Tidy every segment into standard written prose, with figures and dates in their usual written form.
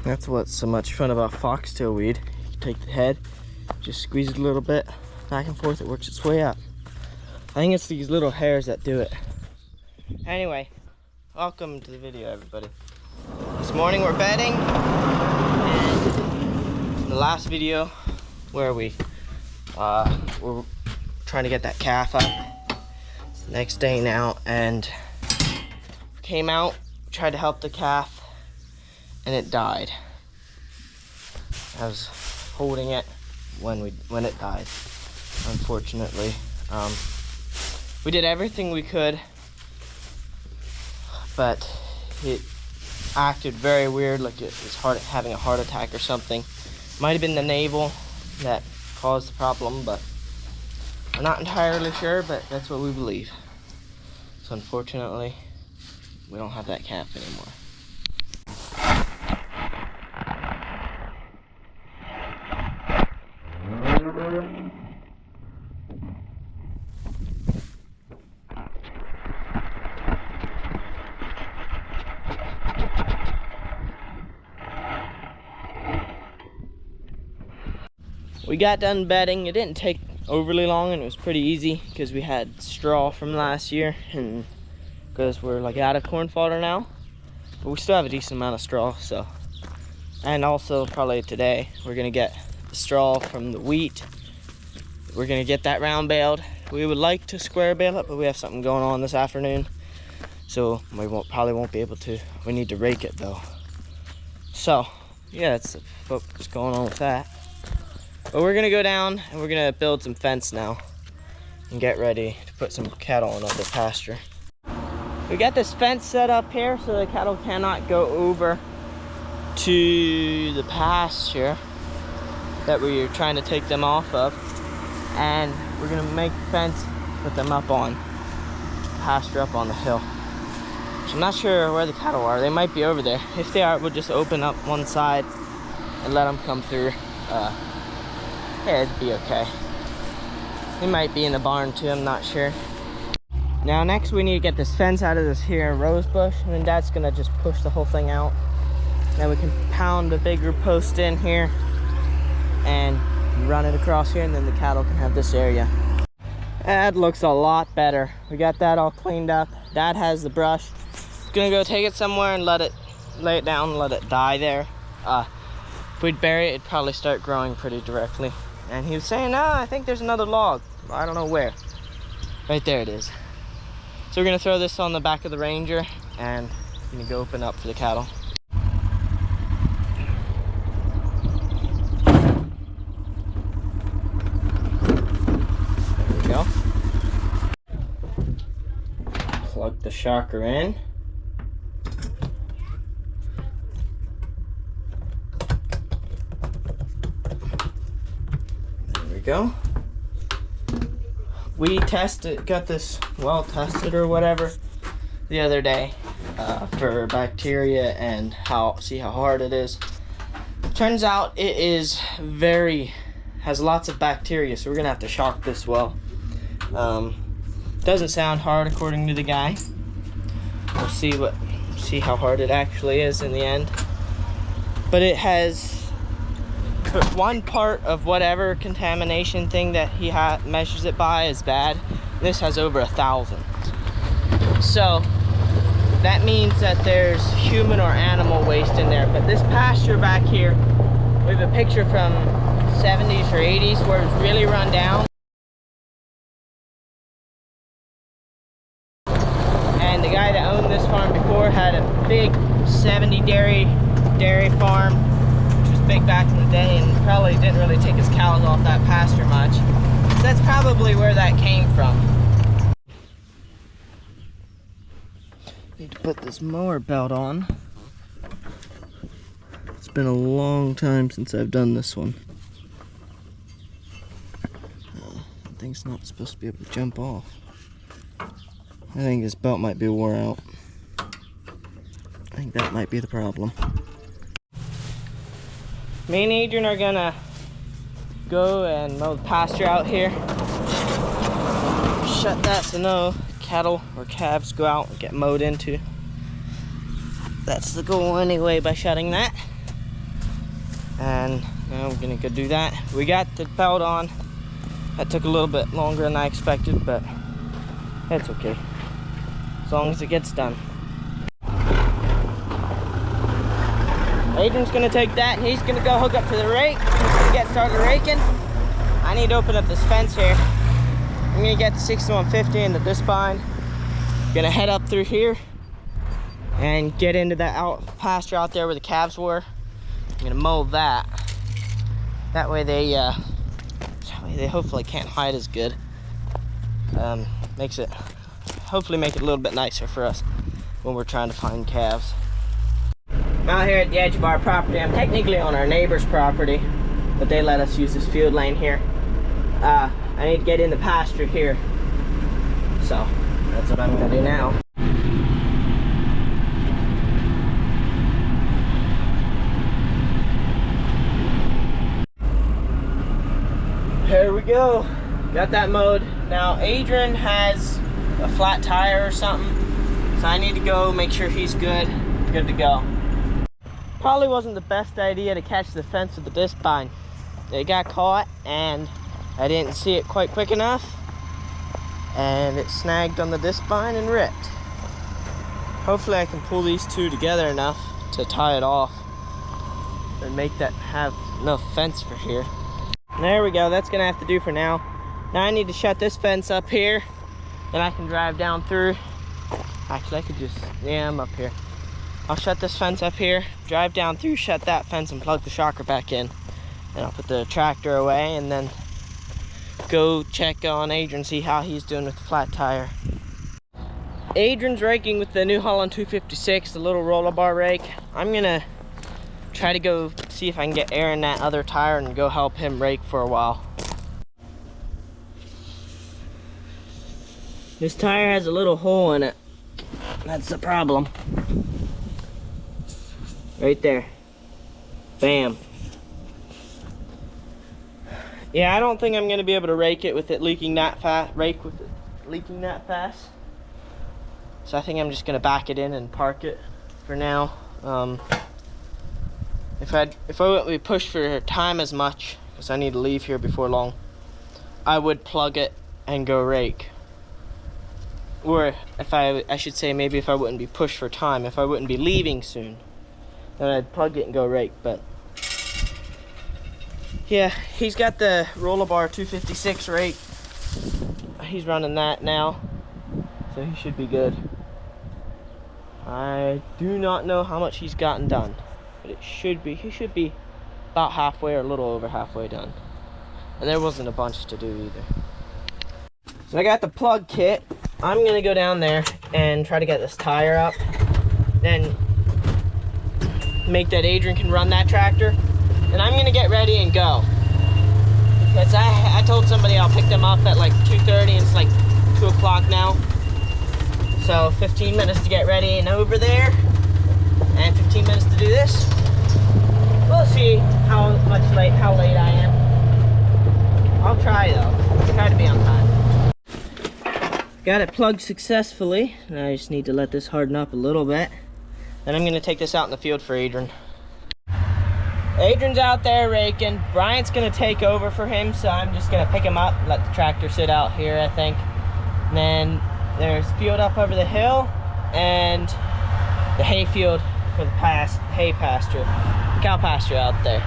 That's what's so much fun about foxtail weed. You can take the head, just squeeze it a little bit, back and forth, it works its way up. I think it's these little hairs that do it. Anyway, welcome to the video, everybody. This morning we're bedding, and in the last video where we were trying to get that calf up. It's the next day now, and came out, tried to help the calf, and it died. I was holding it when it died, unfortunately. We did everything we could, but it acted very weird, like it was having a heart attack or something. Might have been the navel that caused the problem, but we're not entirely sure, but that's what we believe. So unfortunately, we don't have that calf anymore. We got done bedding. It didn't take overly long, and it was pretty easy because we had straw from last year, and because we're like out of corn fodder now, but we still have a decent amount of straw. So, and also probably today we're gonna get the straw from the wheat. We're gonna get that round baled. We would like to square bale it, but we have something going on this afternoon, so we probably won't be able to. We need to rake it though. So yeah, that's what's going on with that. But we're gonna go down and we're gonna build some fence now and get ready to put some cattle on the pasture. We got this fence set up here so the cattle cannot go over to the pasture that we're trying to take them off of. And we're gonna make the fence, put them up on pasture up on the hill. So I'm not sure where the cattle are. They might be over there. If they are, we'll just open up one side and let them come through. Yeah, it'd be okay. They might be in the barn too, I'm not sure. Now next we need to get this fence out of this here rose bush, and then Dad's gonna just push the whole thing out. Then we can pound a bigger post in here and run it across here, and then the cattle can have this area. That looks a lot better. We got that all cleaned up. Dad has the brush. Gonna go take it somewhere and lay it down and let it die there. If we'd bury it, it'd probably start growing pretty directly. And he was saying, no, I think there's another log. I don't know where. Right there it is. So we're gonna throw this on the back of the Ranger and I'm gonna go open up for the cattle. There we go. Plug the shocker in. Go. We got this well tested or whatever the other day for bacteria and see how hard it is. Turns out it is has lots of bacteria, so we're gonna have to shock this well. Doesn't sound hard according to the guy. We'll see how hard it actually is in the end. But it has one part of whatever contamination thing that he measures it by is bad. This has over 1,000. So that means that there's human or animal waste in there. But this pasture back here, we have a picture from 70s or 80s where it's really run down. And the guy that owned this farm before had a big 70 dairy farm, big back in the day, and probably didn't really take his cows off that pasture much. So that's probably where that came from. Need to put this mower belt on. It's been a long time since I've done this one. The thing's not supposed to be able to jump off. I think this belt might be wore out. I think that might be the problem. Me and Adrian are gonna go and mow the pasture out here. Shut that so no cattle or calves go out and get mowed into. That's the goal anyway by shutting that. And now we're gonna go do that. We got the belt on. That took a little bit longer than I expected, but it's okay, as long as it gets done. Adrian's gonna take that and he's gonna go hook up to the rake. He's gonna get started raking. I need to open up this fence here. I'm gonna get the 6150 into this bind. Gonna head up through here and get into that pasture out there where the calves were. I'm gonna mow that. That way they hopefully can't hide as good. Hopefully make it a little bit nicer for us when we're trying to find calves. I'm out here at the edge of our property. I'm technically on our neighbor's property, but they let us use this field lane here. I need to get in the pasture here, so that's what I'm gonna do now. Here we go. Got that mowed. Now Adrian has a flat tire or something, so I need to go make sure he's good to go. Probably wasn't the best idea to catch the fence with the disc bind. It got caught and I didn't see it quite quick enough, and it snagged on the disc bind and ripped. Hopefully I can pull these two together enough to tie it off and make that have enough fence for here. There we go, that's gonna have to do for now. Now I need to shut this fence up here, then I can drive down through. Actually, I could just, yeah, I'm up here. I'll shut this fence up here, drive down through, shut that fence, and plug the shocker back in. And I'll put the tractor away and then go check on Adrian, see how he's doing with the flat tire. Adrian's raking with the New Holland 256, the little roller bar rake. I'm gonna try to go see if I can get air in that other tire and go help him rake for a while. This tire has a little hole in it. That's the problem. Right there. Bam. Yeah, I don't think I'm gonna be able to rake it with it leaking that fast. So I think I'm just gonna back it in and park it for now. If I wouldn't be pushed for time as much, because I need to leave here before long, I would plug it and go rake. Or if I should say, maybe if I wouldn't be pushed for time, if I wouldn't be leaving soon, then I'd plug it and go rake. But yeah, he's got the roller bar 256 rake. He's running that now, so he should be good. I do not know how much he's gotten done, but he should be about halfway or a little over halfway done. And there wasn't a bunch to do either. So I got the plug kit. I'm gonna go down there and try to get this tire up, then make that Adrian can run that tractor. And I'm gonna get ready and go, because I told somebody I'll pick them up at like 2:30 and it's like 2 o'clock now. So 15 minutes to get ready and over there, and 15 minutes to do this. We'll see how late I am. I'll try though. Try to be on time. Got it plugged successfully, and I just need to let this harden up a little bit. Then I'm gonna take this out in the field for Adrian. Adrian's out there raking. Bryant's gonna take over for him, so I'm just gonna pick him up, let the tractor sit out here, I think. And then there's field up over the hill and the hay field for the hay pasture, cow pasture out there.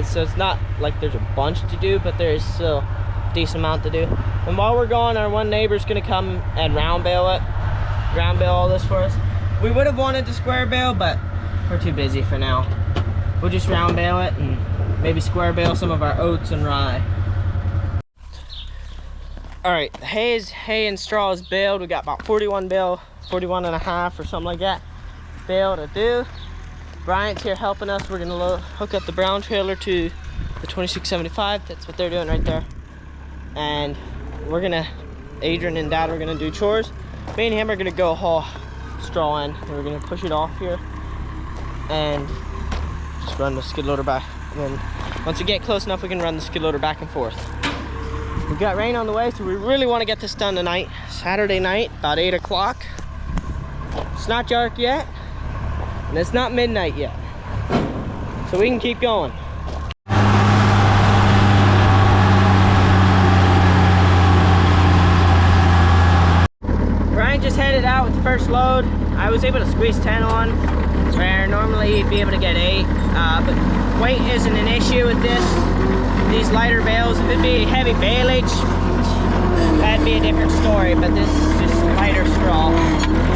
So it's not like there's a bunch to do, but there's still a decent amount to do. And while we're gone, our one neighbor's gonna come and round bale all this for us. We would have wanted to square bale, but we're too busy for now. We'll just round bale it and maybe square bale some of our oats and rye. All right, the hay and straw is baled. We got about 41 and a half or something like that bale to do. Bryant's here helping us. We're gonna hook up the brown trailer to the 2675. That's what they're doing right there. And Adrian and Dad are gonna do chores. Me and him are gonna go haul straw in. We're gonna push it off here and just run the skid loader back. And then once we get close enough, we can run the skid loader back and forth. We've got rain on the way, so we really want to get this done tonight. Saturday night, about 8 o'clock. It's not dark yet, and it's not midnight yet. so we can keep going. Brian just headed out with the first load. I was able to squeeze 10 on, where normally you'd be able to get 8, but weight isn't an issue with these lighter bales. If it'd be heavy baleage, that'd be a different story, but this is just lighter straw.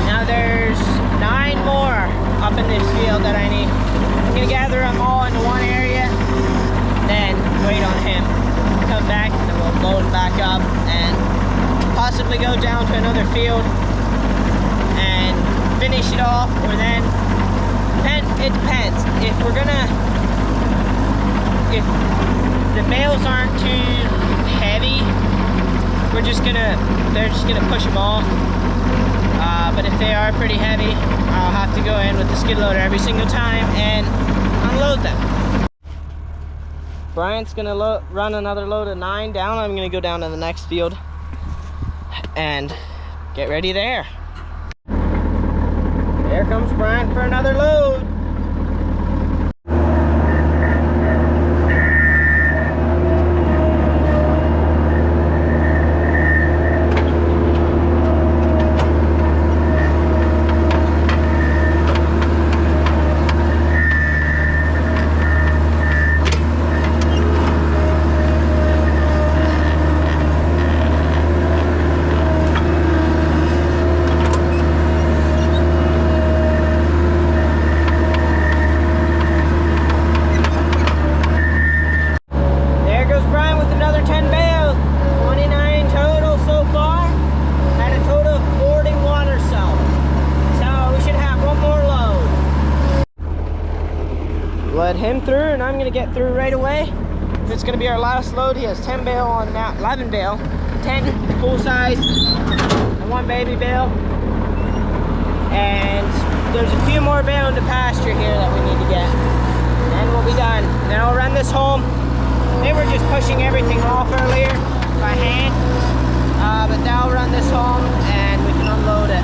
Now there's 9 more up in this field that I need. I'm gonna gather them all into one area, then wait on him, come back, and then we'll load them back up and possibly go down to another field and finish it off, or then it depends. If the bales aren't too heavy, they're just gonna push them off. But if they are pretty heavy, I'll have to go in with the skid loader every single time and unload them. Brian's gonna run another load of 9 down. I'm gonna go down to the next field and get ready there. There comes Brian for another load. Let him through, and I'm gonna get through right away. It's gonna be our last load. He has 10 bale on now, 11 bale, 10 full size, and 1 baby bale. And there's a few more bale into pasture here that we need to get. And we'll be done. Then I'll run this home. They were just pushing everything off earlier by hand, but now I'll run this home and we can unload it.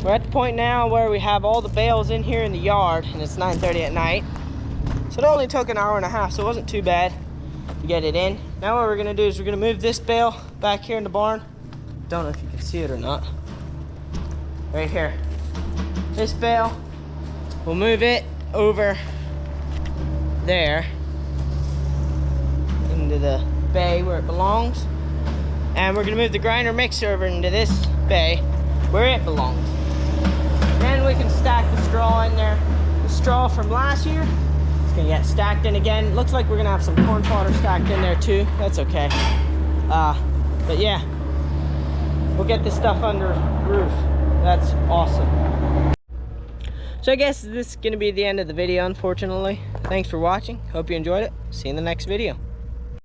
We're at the point now where we have all the bales in here in the yard, and it's 9:30 at night. So it only took an hour and a half, so it wasn't too bad to get it in. Now what we're gonna do is we're gonna move this bale back here in the barn. Don't know if you can see it or not. Right here. This bale, we'll move it over there into the bay where it belongs. And we're gonna move the grinder mixer over into this bay where it belongs. Then we can stack the straw in there. The straw from last year, it's gonna get stacked in again. Looks like we're gonna have some corn fodder stacked in there too. That's okay. But yeah, we'll get this stuff under the roof. That's awesome. So I guess this is gonna be the end of the video, unfortunately. Thanks for watching. Hope you enjoyed it. See you in the next video.